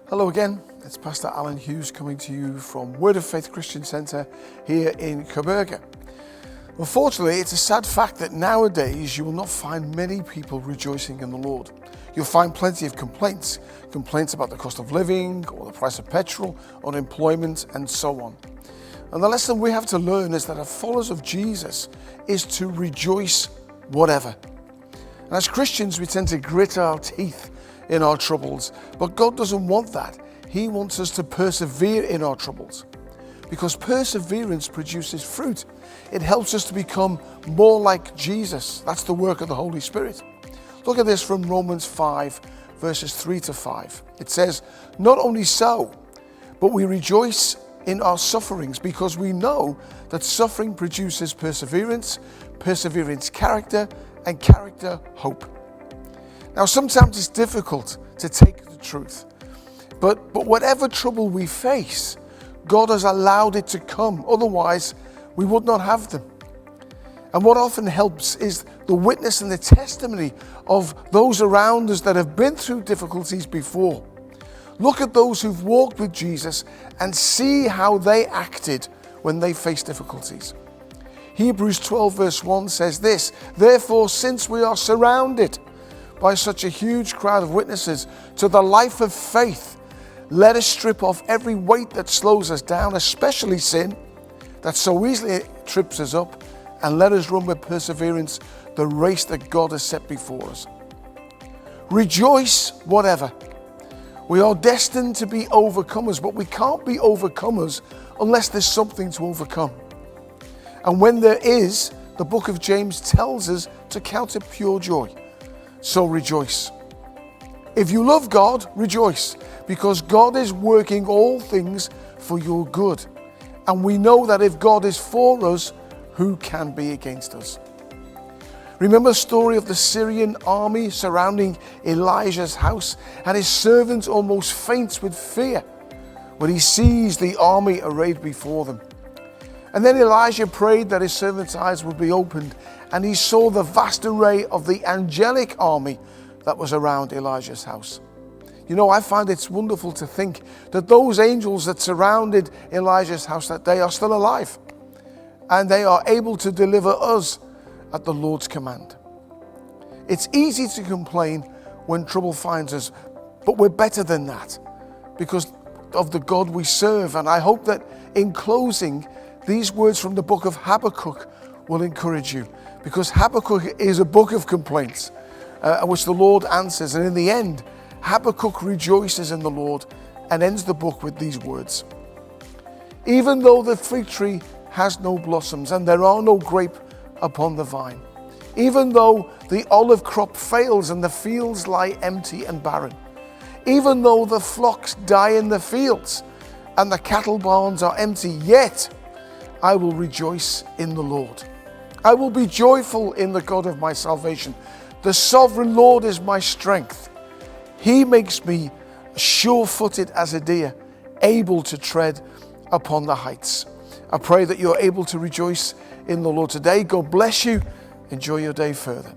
Hello again, it's Pastor Alan Hughes coming to you from Word of Faith Christian Centre here in Coburger. Unfortunately, it's a sad fact that nowadays you will not find many people rejoicing in the Lord. You'll find plenty of complaints about the cost of living or the price of petrol, unemployment and so on. And the lesson we have to learn is that as followers of Jesus is to rejoice whatever. And as Christians, we tend to grit our teeth in our troubles, but God doesn't want that. He wants us to persevere in our troubles, because perseverance produces fruit. It helps us to become more like Jesus. That's the work of the Holy Spirit. Look at this from Romans 5, verses 3 to 5. It says, "Not only so, but we rejoice in our sufferings, because we know that suffering produces perseverance, perseverance character, and character hope." Now, sometimes it's difficult to take the truth, but whatever trouble we face, God has allowed it to come. Otherwise, we would not have them. And what often helps is the witness and the testimony of those around us that have been through difficulties before. Look at those who've walked with Jesus and see how they acted when they faced difficulties. Hebrews 12 verse 1 says this, "Therefore, since we are surrounded by such a huge crowd of witnesses to the life of faith, let us strip off every weight that slows us down, especially sin that so easily trips us up, and let us run with perseverance the race that God has set before us." Rejoice whatever. We are destined to be overcomers, but we can't be overcomers unless there's something to overcome. And when there is, the book of James tells us to count it pure joy. So rejoice. If you love God, rejoice, because God is working all things for your good. And we know that if God is for us, who can be against us? Remember the story of the Syrian army surrounding Elijah's house, and his servant almost faints with fear when he sees the army arrayed before them. And then Elijah prayed that his servant's eyes would be opened, and he saw the vast array of the angelic army that was around Elijah's house. You know, I find it's wonderful to think that those angels that surrounded Elijah's house that day are still alive, and they are able to deliver us at the Lord's command. It's easy to complain when trouble finds us, but we're better than that because of the God we serve. And I hope that in closing, these words from the book of Habakkuk will encourage you, because Habakkuk is a book of complaints, which the Lord answers. And in the end, Habakkuk rejoices in the Lord and ends the book with these words. "Even though the fig tree has no blossoms and there are no grape upon the vine, even though the olive crop fails and the fields lie empty and barren, even though the flocks die in the fields and the cattle barns are empty, yet I will rejoice in the Lord. I will be joyful in the God of my salvation. The sovereign Lord is my strength. He makes me sure-footed as a deer, able to tread upon the heights." I pray that you're able to rejoice in the Lord today. God bless you. Enjoy your day further.